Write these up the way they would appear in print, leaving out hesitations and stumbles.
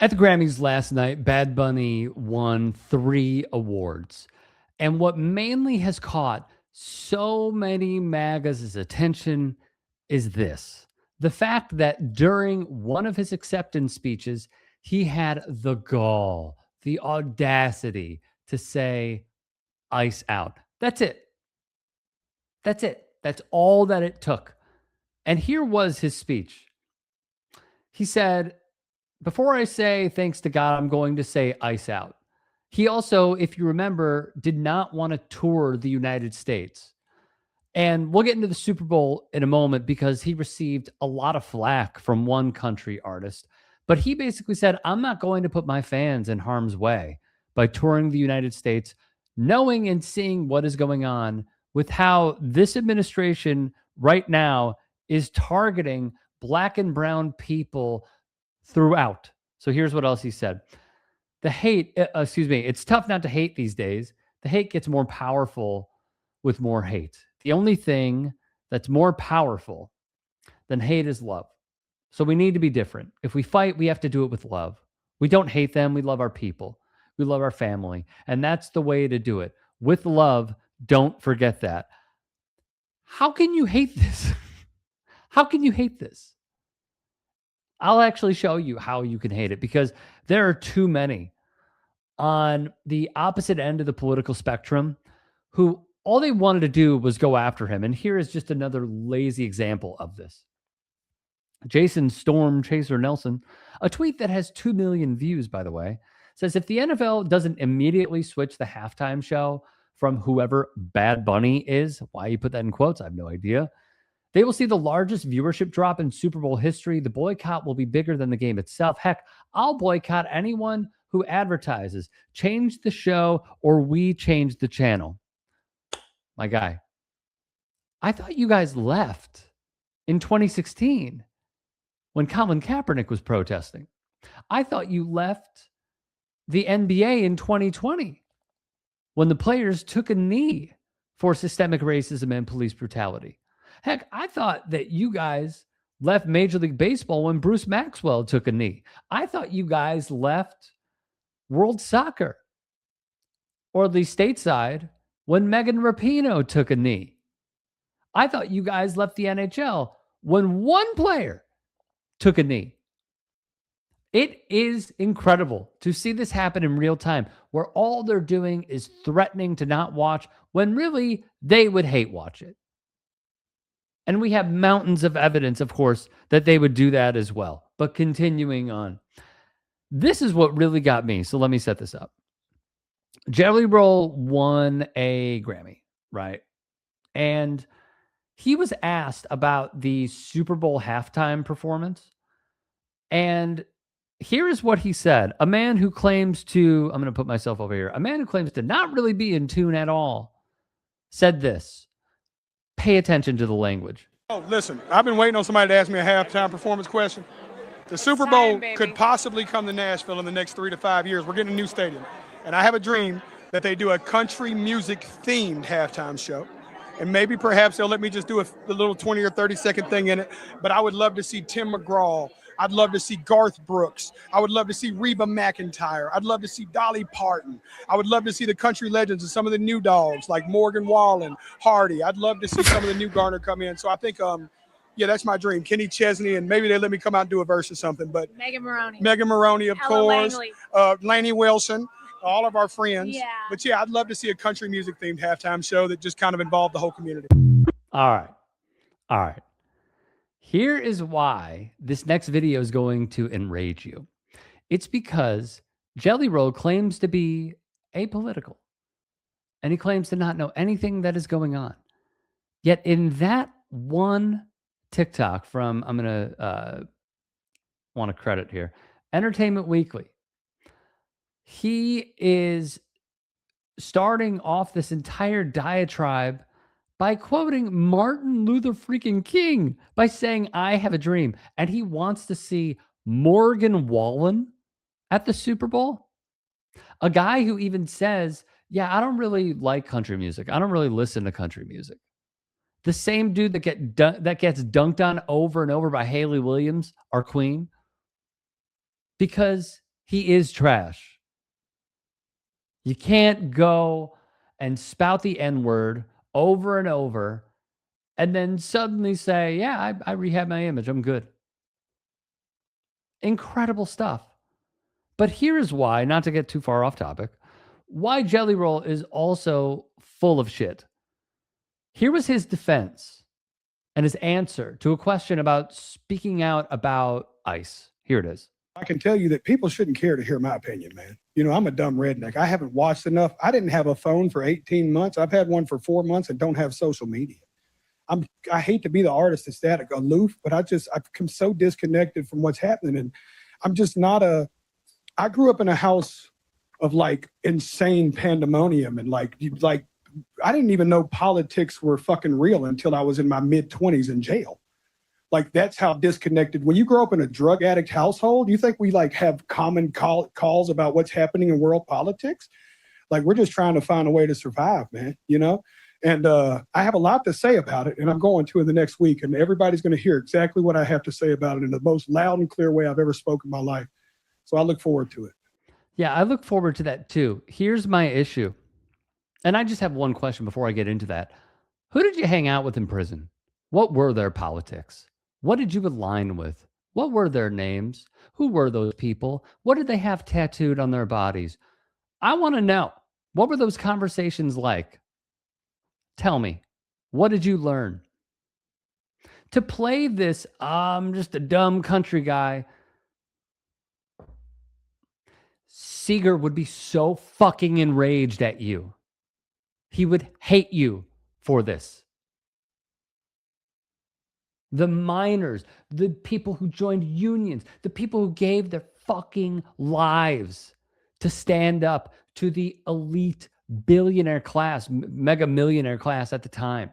At the Grammys last night, Bad Bunny won 3 awards. And what mainly has caught so many MAGAs' attention is this: the fact that during one of his acceptance speeches, he had the gall, the audacity to say, "Ice out." That's it. That's it. That's all that it took. And here was his speech. He said, "Before I say thanks to God, I'm going to say ice out." He also, if you remember, did not want to tour the United States. And we'll get into the Super Bowl in a moment because he received a lot of flack from one country artist. But he basically said, "I'm not going to put my fans in harm's way by touring the United States, knowing and seeing what is going on with how this administration right now is targeting Black and brown people throughout." So here's what else he said. It's tough not to hate these days. The hate gets more powerful with more hate. The only thing that's more powerful than hate is love. So we need to be different. If we fight, we have to do it with love. We don't hate them. We love our people. We love our family. And that's the way to do it. With love, don't forget that. How can you hate this? How can you hate this? I'll actually show you how you can hate it because there are too many on the opposite end of the political spectrum who all they wanted to do was go after him. And here is just another lazy example of this. Jason Storm Chaser Nelson, a tweet that has 2 million views, by the way, says if the NFL doesn't immediately switch the halftime show from whoever Bad Bunny is, why you put that in quotes, I have no idea, they will see the largest viewership drop in Super Bowl history. The boycott will be bigger than the game itself. Heck, I'll boycott anyone who advertises. Change the show or we change the channel. My guy, I thought you guys left in 2016 when Colin Kaepernick was protesting. I thought you left the NBA in 2020 when the players took a knee for systemic racism and police brutality. Heck, I thought that you guys left Major League Baseball when Bruce Maxwell took a knee. I thought you guys left World Soccer, or at least stateside, when Megan Rapinoe took a knee. I thought you guys left the NHL when one player took a knee. It is incredible to see this happen in real time, where all they're doing is threatening to not watch when really they would hate watch it. And we have mountains of evidence, of course, that they would do that as well. But continuing on, this is what really got me. So let me set this up. Jelly Roll won a Grammy, right? And he was asked about the Super Bowl halftime performance. And here is what he said. A man who claims to, I'm going to put myself over here, a man who claims to not really be in tune at all said this. Pay attention to the language. Oh, listen, I've been waiting on somebody to ask me a halftime performance question. The Super Bowl could possibly come to Nashville in the next 3 to 5 years. We're getting a new stadium. And I have a dream that they do a country music themed halftime show. And maybe perhaps they'll let me just do a little 20 or 30 second thing in it. But I would love to see Tim McGraw. I'd love to see Garth Brooks. I would love to see Reba McEntire. I'd love to see Dolly Parton. I would love to see the country legends and some of the new dogs like Morgan Wallen, Hardy. I'd love to see some of the new Garner come in. So I think, yeah, that's my dream. Kenny Chesney, and maybe they let me come out and do a verse or something. But Megan Maroney. Megan Maroney, of Ella course. Langley. Laney Wilson, all of our friends. Yeah. But yeah, I'd love to see a country music themed halftime show that just kind of involved the whole community. All right. Here is why this next video is going to enrage you. It's because Jelly Roll claims to be apolitical, and he claims to not know anything that is going on. Yet in that one TikTok from, I'm going to want to credit here, Entertainment Weekly, he is starting off this entire diatribe by quoting Martin Luther freaking King by saying, "I have a dream." And he wants to see Morgan Wallen at the Super Bowl. A guy who even says, yeah, I don't really like country music. I don't really listen to country music. The same dude that gets dunked on over and over by Haley Williams, our queen, because He is trash. You can't go and spout the N-word over and over and then suddenly say, yeah, I rehab my image. I'm good. Incredible stuff. But here's why, not to get too far off topic, why Jelly Roll is also full of shit. Here was his defense and his answer to a question about speaking out about ICE. Here it is. I can tell you that people shouldn't care to hear my opinion, man. You know, I'm a dumb redneck. I haven't watched enough. I didn't have a phone for 18 months. I've had one for 4 months and don't have social media. I hate to be the artist that's that aloof, but I've become so disconnected from what's happening. And I'm just not I grew up in a house of like insane pandemonium and like I didn't even know politics were fucking real until I was in my mid-20s in jail. Like, that's how disconnected. When you grow up in a drug addict household, you think we like have common calls about what's happening in world politics? Like, we're just trying to find a way to survive, man, you know? And I have a lot to say about it, and I'm going to in the next week, and everybody's going to hear exactly what I have to say about it in the most loud and clear way I've ever spoken in my life. So I look forward to it. Yeah, I look forward to that too. Here's my issue. And I just have one question before I get into that. Who did you hang out with in prison? What were their politics? What did you align with? What were their names? Who were those people? What did they have tattooed on their bodies? I want to know. What were those conversations like? Tell me, what did you learn? To play this, I'm just a dumb country guy, Seeger would be so fucking enraged at you. He would hate you for this. The miners, the people who joined unions, the people who gave their fucking lives to stand up to the elite billionaire class, mega millionaire class at the time,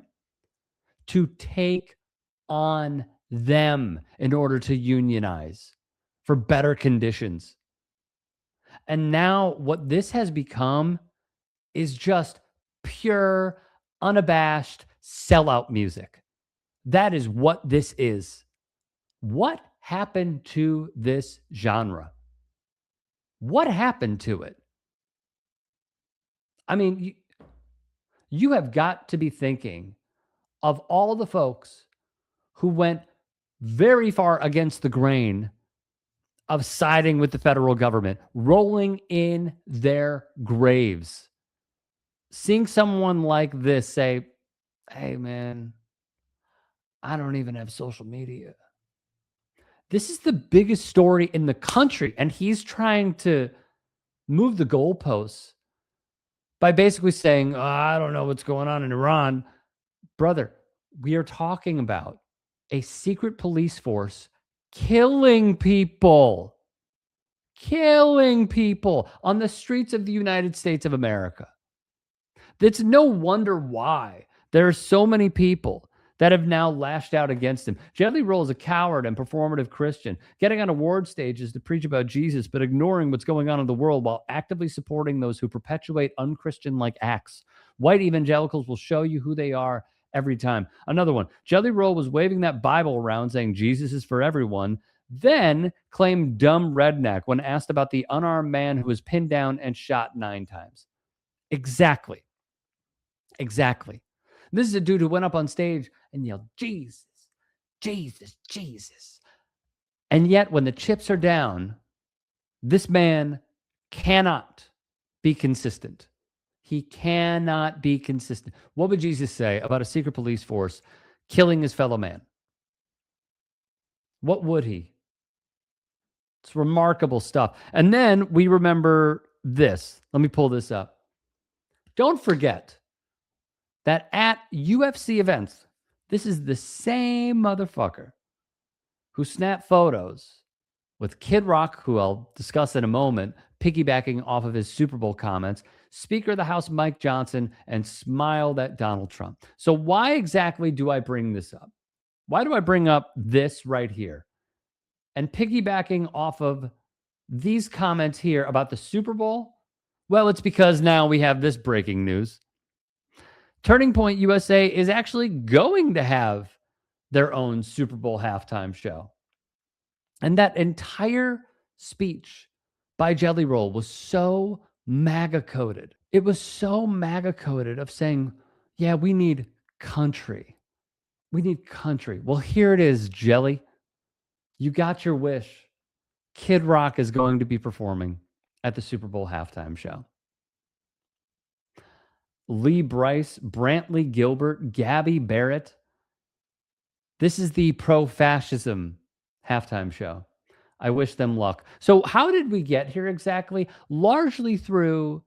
to take on them in order to unionize for better conditions. And now what this has become is just pure, unabashed sellout music. That is what this is. What happened to this genre? What happened to it? I mean, you have got to be thinking of all the folks who went very far against the grain of siding with the federal government, rolling in their graves. Seeing someone like this say, hey, man, I don't even have social media. This is the biggest story in the country, and he's trying to move the goalposts by basically saying, oh, I don't know what's going on in Iran. Brother, we are talking about a secret police force killing people on the streets of the United States of America. It's no wonder why there are so many people that have now lashed out against him. Jelly Roll is a coward and performative Christian, getting on award stages to preach about Jesus, but ignoring what's going on in the world while actively supporting those who perpetuate unchristian-like acts. White evangelicals will show you who they are every time. Another one, Jelly Roll was waving that Bible around saying Jesus is for everyone, then claimed dumb redneck when asked about the unarmed man who was pinned down and shot 9 times. Exactly. This is a dude who went up on stage and yelled, Jesus, Jesus, Jesus. And yet when the chips are down, this man cannot be consistent. He cannot be consistent. What would Jesus say about a secret police force killing his fellow man? What would he? It's remarkable stuff. And then we remember this. Let me pull this up. Don't forget that at UFC events, this is the same motherfucker who snapped photos with Kid Rock, who I'll discuss in a moment, piggybacking off of his Super Bowl comments, Speaker of the House Mike Johnson, and smiled at Donald Trump. So why exactly do I bring this up? Why do I bring up this right here? And piggybacking off of these comments here about the Super Bowl? Well, it's because now we have this breaking news. Turning Point USA is actually going to have their own Super Bowl halftime show. And that entire speech by Jelly Roll was so MAGA coded. It was so MAGA coded of saying, yeah, we need country. We need country. Well, here it is, Jelly. You got your wish. Kid Rock is going to be performing at the Super Bowl halftime show. Lee Bryce, Brantley Gilbert, Gabby Barrett. This is the pro-fascism halftime show. I wish them luck. So how did we get here exactly? Largely through,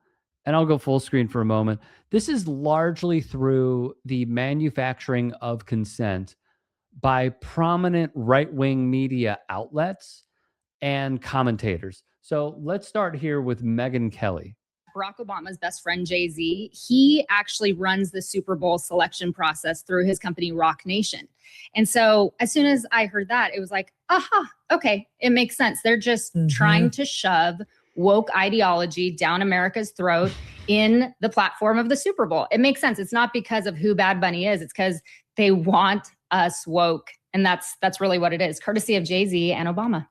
and I'll go full screen for a moment. This is largely through the manufacturing of consent by prominent right-wing media outlets and commentators. So let's start here with Megyn Kelly. Barack Obama's best friend, Jay-Z, he actually runs the Super Bowl selection process through his company, Rock Nation. And so as soon as I heard that, it was like, aha, okay, it makes sense. They're just trying to shove woke ideology down America's throat in the platform of the Super Bowl. It makes sense. It's not because of who Bad Bunny is. It's because they want us woke. And that's really what it is, courtesy of Jay-Z and Obama.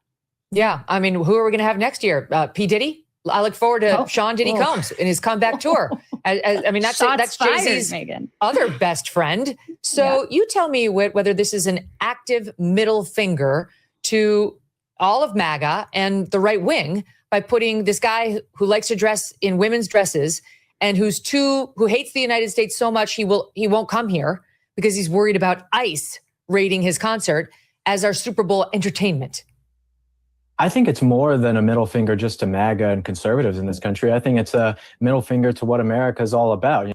Yeah. I mean, who are we going to have next year? P. Diddy? I look forward to Sean Diddy Combs in his comeback tour. I mean, that's Jay-Z's other best friend. So you tell me whether this is an active middle finger to all of MAGA and the right wing by putting this guy who likes to dress in women's dresses and who hates the United States so much he won't come here because he's worried about ICE raiding his concert as our Super Bowl entertainment. I think it's more than a middle finger just to MAGA and conservatives in this country. I think it's a middle finger to what America is all about.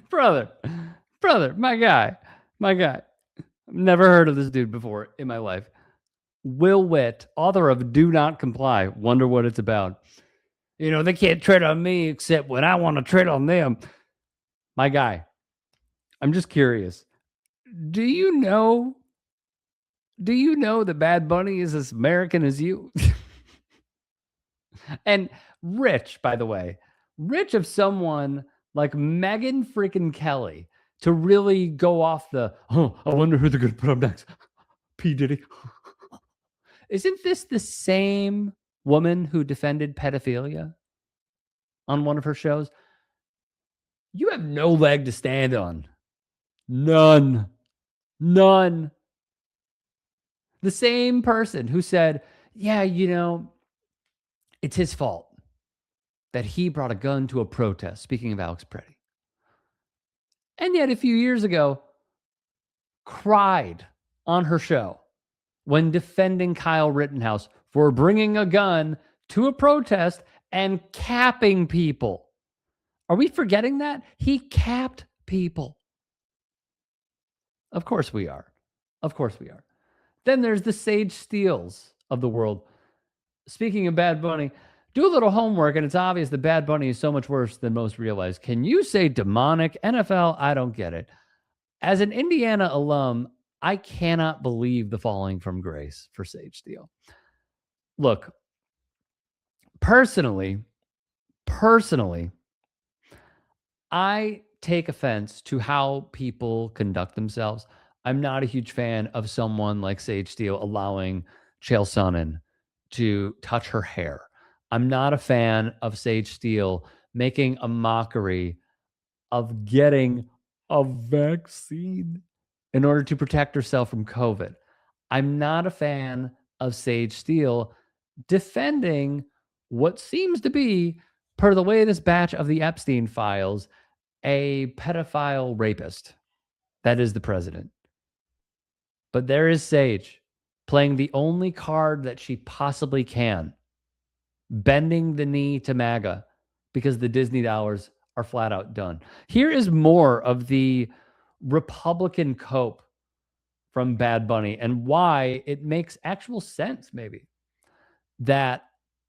Brother, my guy. I've never heard of this dude before in my life. Will Witt, author of Do Not Comply. Wonder what it's about. You know, they can't tread on me except when I want to tread on them. My guy. I'm just curious. Do you know that Bad Bunny is as American as you? And rich, by the way, rich of someone like Megyn freaking Kelly to really go off the, I wonder who they're going to put up next. P. Diddy. Isn't this the same woman who defended pedophilia on one of her shows? You have no leg to stand on. None. The same person who said, yeah, you know, it's his fault that he brought a gun to a protest, speaking of Alex Preddy. And yet a few years ago, cried on her show when defending Kyle Rittenhouse for bringing a gun to a protest and capping people. Are we forgetting that? He capped people. Of course we are. Then there's the Sage Steels of the world. Speaking of Bad Bunny, do a little homework, and it's obvious that Bad Bunny is so much worse than most realize. Can you say demonic? NFL, I don't get it. As an Indiana alum, I cannot believe the falling from grace for Sage Steele. Look, personally, I take offense to how people conduct themselves. I'm not a huge fan of someone like Sage Steele allowing Chael Sonnen to touch her hair. I'm not a fan of Sage Steele making a mockery of getting a vaccine in order to protect herself from COVID. I'm not a fan of Sage Steele defending what seems to be, per the latest batch of the Epstein files, a pedophile rapist. That is the president. But there is Sage playing the only card that she possibly can, bending the knee to MAGA because the Disney dollars are flat out done. Here is more of the Republican cope from Bad Bunny and why it makes actual sense, maybe, that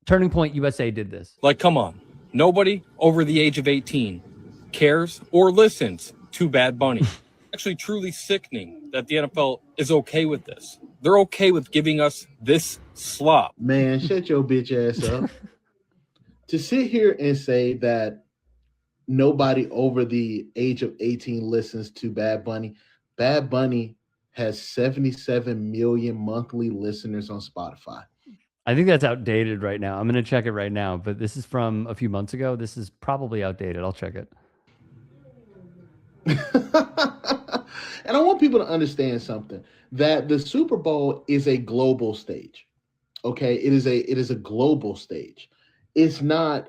Turning Point USA did this. Like, come on. Nobody over the age of 18 cares or listens to Bad Bunny. Actually, truly sickening that the NFL is okay with this. They're okay with giving us this slop. Man, shut your bitch ass up. To sit here and say that nobody over the age of 18 listens to Bad Bunny. Bad Bunny has 77 million monthly listeners on Spotify. I think that's outdated right now. I'm going to check it right now, but this is from a few months ago. This is probably outdated. I'll check it. And I want people to understand something, that the Super Bowl is a global stage. Okay, it is a global stage. It's not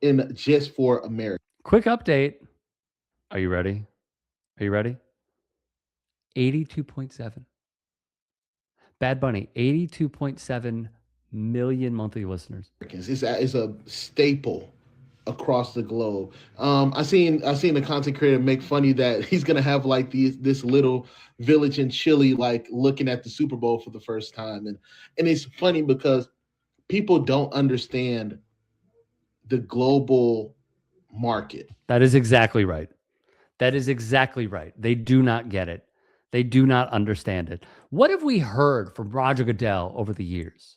in just for America. Quick update. Are you ready? Are you ready? 82.7. Bad Bunny, 82.7 million monthly listeners. It's a staple across the globe. I seen a content creator make funny that he's gonna have like this little village in Chile, like looking at the Super Bowl for the first time, and it's funny because people don't understand the global market. That is exactly right. That is exactly right. They do not get it. They do not understand it. What have we heard from Roger Goodell over the years?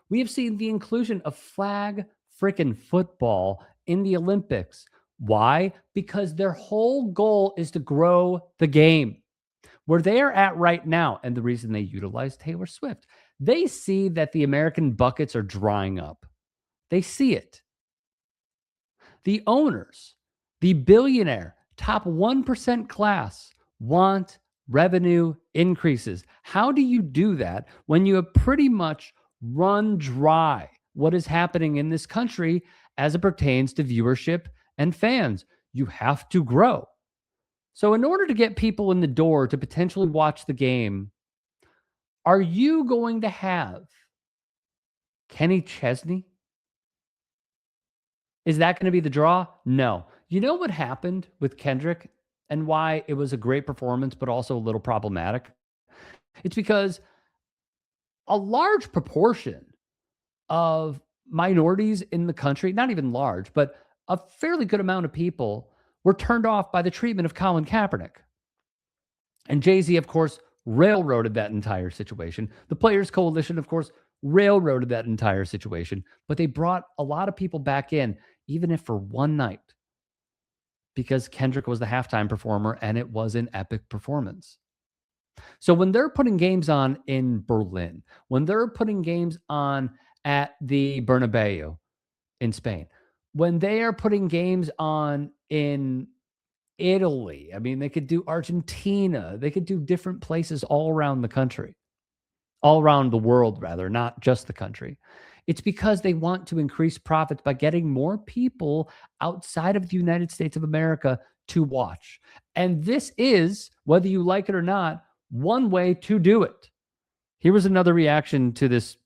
We have seen the inclusion of flag freaking football in the Olympics. Why? Because their whole goal is to grow the game. Where they are at right now, and the reason they utilize Taylor Swift, they see that the American buckets are drying up. They see it. The owners, the billionaire, top 1% class want revenue increases. How do you do that when you have pretty much run dry what is happening in this country as it pertains to viewership and fans? You have to grow. So in order to get people in the door to potentially watch the game, are you going to have Kenny Chesney? Is that going to be the draw? No. You know what happened with Kendrick and why it was a great performance, but also a little problematic? It's because a large proportion of minorities in the country, not even large, but a fairly good amount of people were turned off by the treatment of Colin Kaepernick. And Jay-Z, of course, railroaded that entire situation. The Players Coalition, of course, railroaded that entire situation. But they brought a lot of people back in, even if for one night, because Kendrick was the halftime performer and it was an epic performance. So when they're putting games on in Berlin, when they're putting games on at the Bernabeu in Spain, when they are putting games on in Italy, I mean, they could do Argentina, they could do different places all around the country, all around the world, rather, not just the country. It's because they want to increase profits by getting more people outside of the United States of America to watch. And this is, whether you like it or not, one way to do it. Here was another reaction to this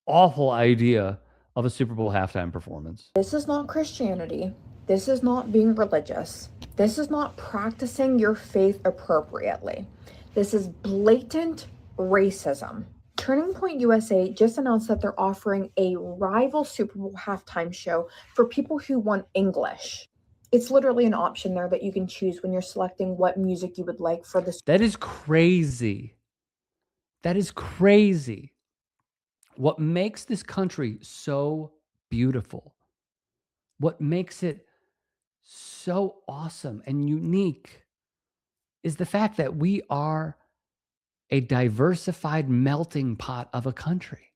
awful idea of a Super Bowl halftime performance. This is not Christianity. This is not being religious. This is not practicing your faith appropriately. This is blatant racism. Turning Point USA just announced that they're offering a rival Super Bowl halftime show for people who want English. It's literally an option there that you can choose when you're selecting what music you would like for this. That is crazy. That is crazy. What makes this country so beautiful, what makes it so awesome and unique, is the fact that we are a diversified melting pot of a country.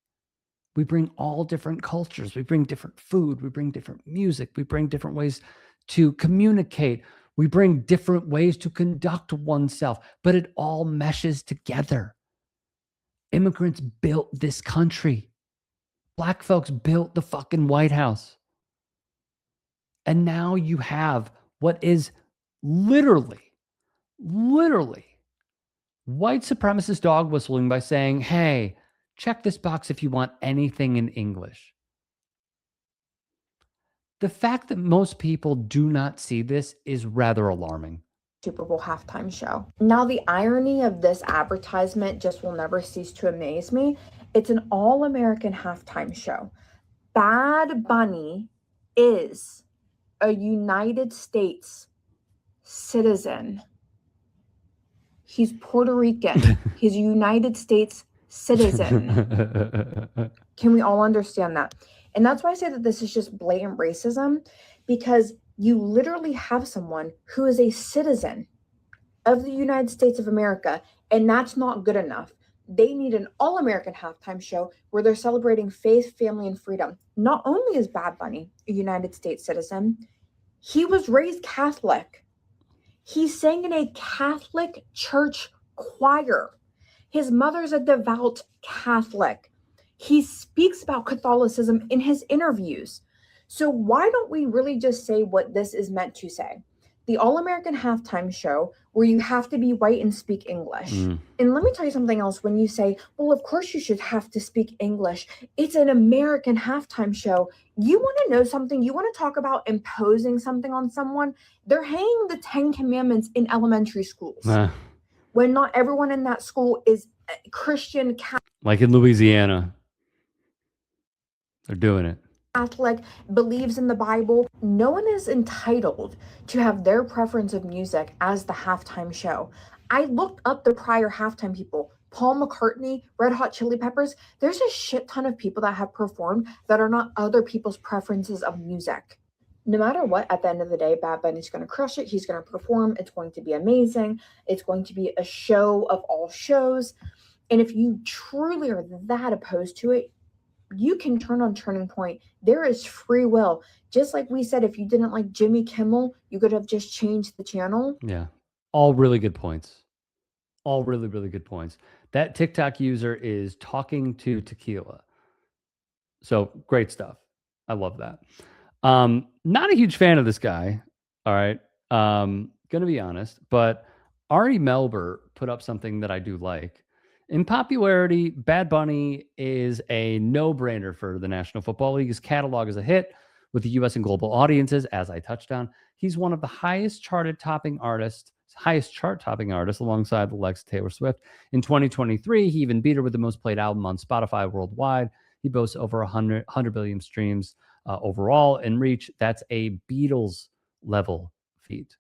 We bring all different cultures. We bring different food. We bring different music. We bring different ways to communicate. We bring different ways to conduct oneself, but it all meshes together. Immigrants built this country. Black folks built the fucking White House. And now you have what is literally white supremacist dog whistling by saying, hey, check this box if you want anything in English. The fact that most people do not see this is rather alarming. Super Bowl halftime show. Now, the irony of this advertisement just will never cease to amaze me. It's an all-American halftime show. Bad Bunny is a United States citizen. He's Puerto Rican. He's a United States citizen. Can we all understand that? And that's why I say that this is just blatant racism, because you literally have someone who is a citizen of the United States of America, and that's not good enough. They need an all-American halftime show where they're celebrating faith, family, and freedom. Not only is Bad Bunny a United States citizen, he was raised Catholic. He sang in a Catholic church choir. His mother's a devout Catholic. He speaks about Catholicism in his interviews. So why don't we really just say what this is meant to say? The All-American Halftime Show, where you have to be white and speak English. And let me tell you something else. When you say, well, of course you should have to speak English. It's an American halftime show. You want to know something? You want to talk about imposing something on someone? They're hanging the 10 Commandments in elementary schools. When not everyone in that school is Christian, like in Louisiana. They're doing it. Catholic, believes in the Bible. No one is entitled to have their preference of music as the halftime show. I looked up the prior halftime people. Paul McCartney, Red Hot Chili Peppers. There's a shit ton of people that have performed that are not other people's preferences of music. No matter what, at the end of the day, Bad Bunny's going to crush it. He's going to perform. It's going to be amazing. It's going to be a show of all shows. And if you truly are that opposed to it, you can turn on Turning Point. There is free will. Just like we said, if you didn't like Jimmy Kimmel, you could have just changed the channel. Yeah. All really good points. All really, really good points. That TikTok user is talking to tequila. So great stuff. I love that. Not a huge fan of this guy. All right. Gonna be honest, but Ari Melber put up something that I do like. In popularity, Bad Bunny is a no-brainer for the National Football League. His catalog is a hit with the U.S. and global audiences, as I touched on. He's one of the highest chart-topping artists alongside the likes of Taylor Swift. In 2023, he even beat her with the most played album on Spotify worldwide. He boasts over 100 billion streams overall in reach. That's a Beatles-level feat.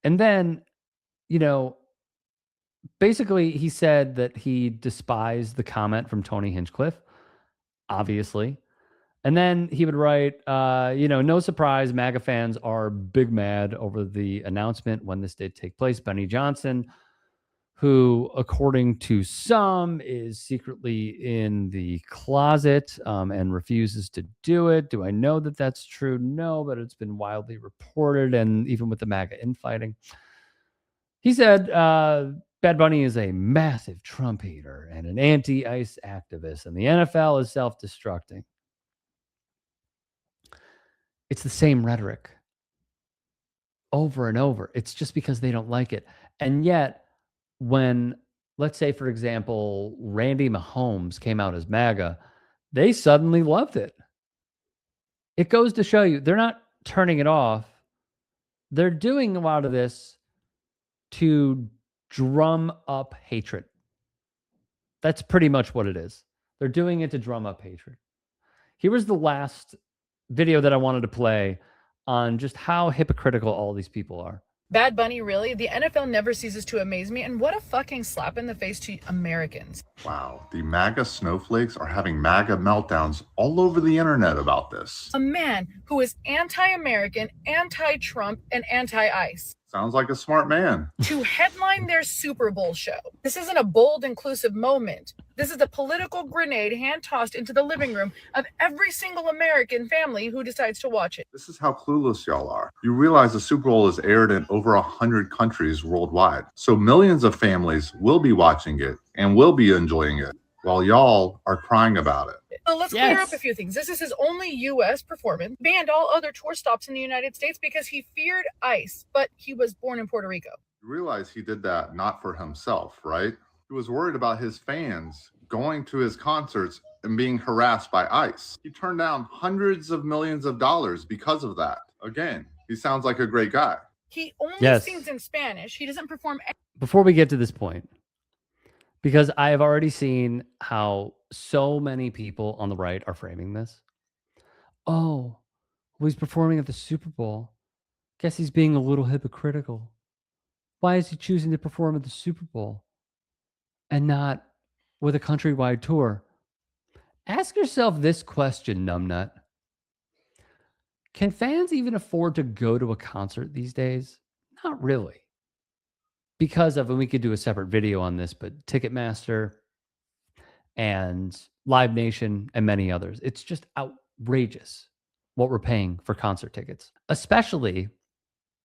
And then, basically, he said that he despised the comment from Tony Hinchcliffe, obviously. And then he would write, no surprise, MAGA fans are big mad over the announcement when this did take place. Benny Johnson, who, according to some, is secretly in the closet and refuses to do it. Do I know that that's true? No, but it's been widely reported, and even with the MAGA infighting. He said, Bad Bunny is a massive Trump hater and an anti-ICE activist, and the NFL is self-destructing. It's the same rhetoric over and over. It's just because they don't like it. And yet, when, let's say, for example, Randy Mahomes came out as MAGA, they suddenly loved it. It goes to show you, they're not turning it off. They're doing a lot of this to drum up hatred. That's pretty much what it is. They're doing it to drum up hatred. Here was the last video that I wanted to play on just how hypocritical all these people are. Bad Bunny, really? The NFL never ceases to amaze me, and what a fucking slap in the face to Americans. Wow, the MAGA snowflakes are having MAGA meltdowns all over the internet about this. A man who is anti-American, anti-Trump, and anti-ICE. Sounds like a smart man. To headline their Super Bowl show. This isn't a bold, inclusive moment. This is a political grenade hand-tossed into the living room of every single American family who decides to watch it. This is how clueless y'all are. You realize the Super Bowl is aired in over 100 countries worldwide. So millions of families will be watching it and will be enjoying it while y'all are crying about it. So let's clear up a few things. This is his only U.S. performance. Banned all other tour stops in the United States because he feared ICE, but he was born in Puerto Rico. You realize he did that not for himself, right? He was worried about his fans going to his concerts and being harassed by ICE. He turned down hundreds of millions of dollars because of that. Again, he sounds like a great guy. He only sings in Spanish. He doesn't perform. Before we get to this point, because I have already seen how so many people on the right are framing this. Oh, well, he's performing at the Super Bowl. Guess he's being a little hypocritical. Why is he choosing to perform at the Super Bowl and not with a countrywide tour? Ask yourself this question, numbnut. Can fans even afford to go to a concert these days? Not really. because of, and we could do a separate video on this, but Ticketmaster and Live Nation and many others. It's just outrageous what we're paying for concert tickets, especially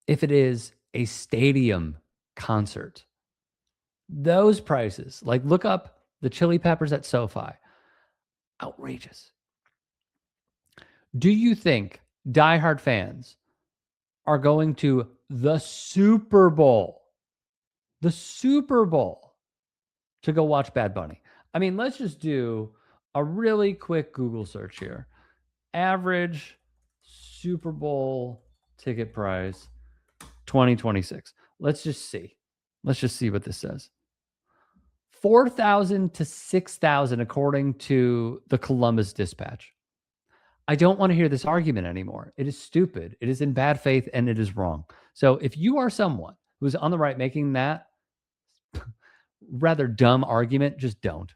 if it is a stadium concert. Those prices, like look up the Chili Peppers at SoFi, outrageous. Do you think diehard fans are going to the Super Bowl to go watch Bad Bunny? I mean, let's just do a really quick Google search here. Average Super Bowl ticket price 2026. Let's just see. Let's just see what this says. 4,000 to 6,000 according to the Columbus Dispatch. I don't want to hear this argument anymore. It is stupid. It is in bad faith and it is wrong. So if you are someone who's on the right making that rather dumb argument, just don't.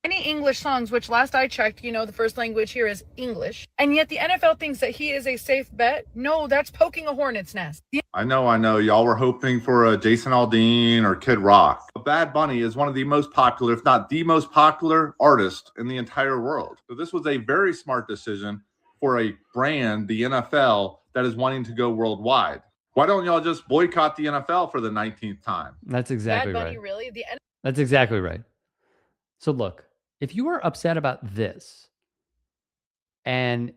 Any English songs, which last I checked, you know, the first language here is English. And yet the NFL thinks that he is a safe bet. No, that's poking a hornet's nest. I know. Y'all were hoping for a Jason Aldean or Kid Rock. Bad Bunny is one of the most popular, if not the most popular artist in the entire world. So this was a very smart decision for a brand, the NFL, that is wanting to go worldwide. Why don't y'all just boycott the NFL for the 19th time? That's exactly Bad Bunny, right. really? That's exactly right. So look, if you are upset about this and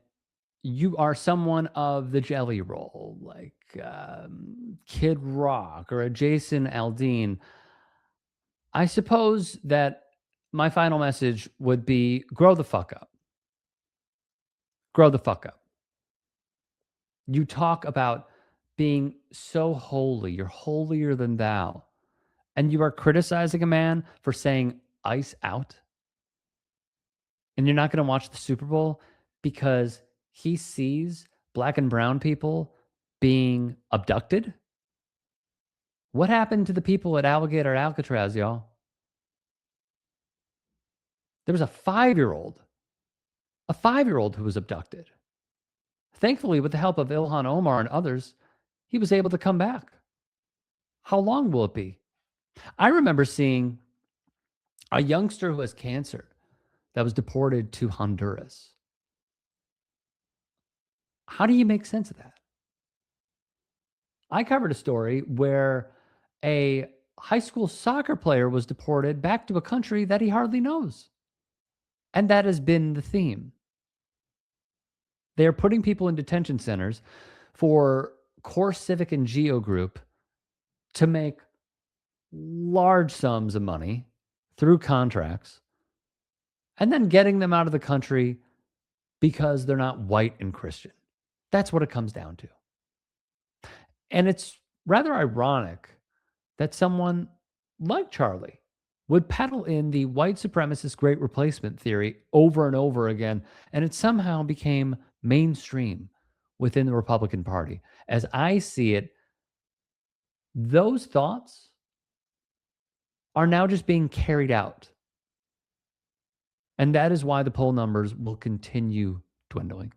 you are someone of the Jelly Roll, like Kid Rock or a Jason Aldean, I suppose that my final message would be grow the fuck up. Grow the fuck up. You talk about being so holy, you're holier than thou, and you are criticizing a man for saying ice out. And you're not going to watch the Super Bowl because he sees black and brown people being abducted? What happened to the people at Alligator Alcatraz, y'all? There was a 5-year-old who was abducted. Thankfully, with the help of Ilhan Omar and others, he was able to come back. How long will it be? I remember seeing a youngster who has cancer that was deported to Honduras. How do you make sense of that? I covered a story where a high school soccer player was deported back to a country that he hardly knows. And that has been the theme. They're putting people in detention centers for core civic and geo group to make large sums of money through contracts and then getting them out of the country because they're not white and Christian. That's what it comes down to. And it's rather ironic that someone like Charlie would peddle in the white supremacist great replacement theory over and over again, and it somehow became mainstream within the Republican Party. As I see it, those thoughts are now just being carried out. And that is why the poll numbers will continue dwindling.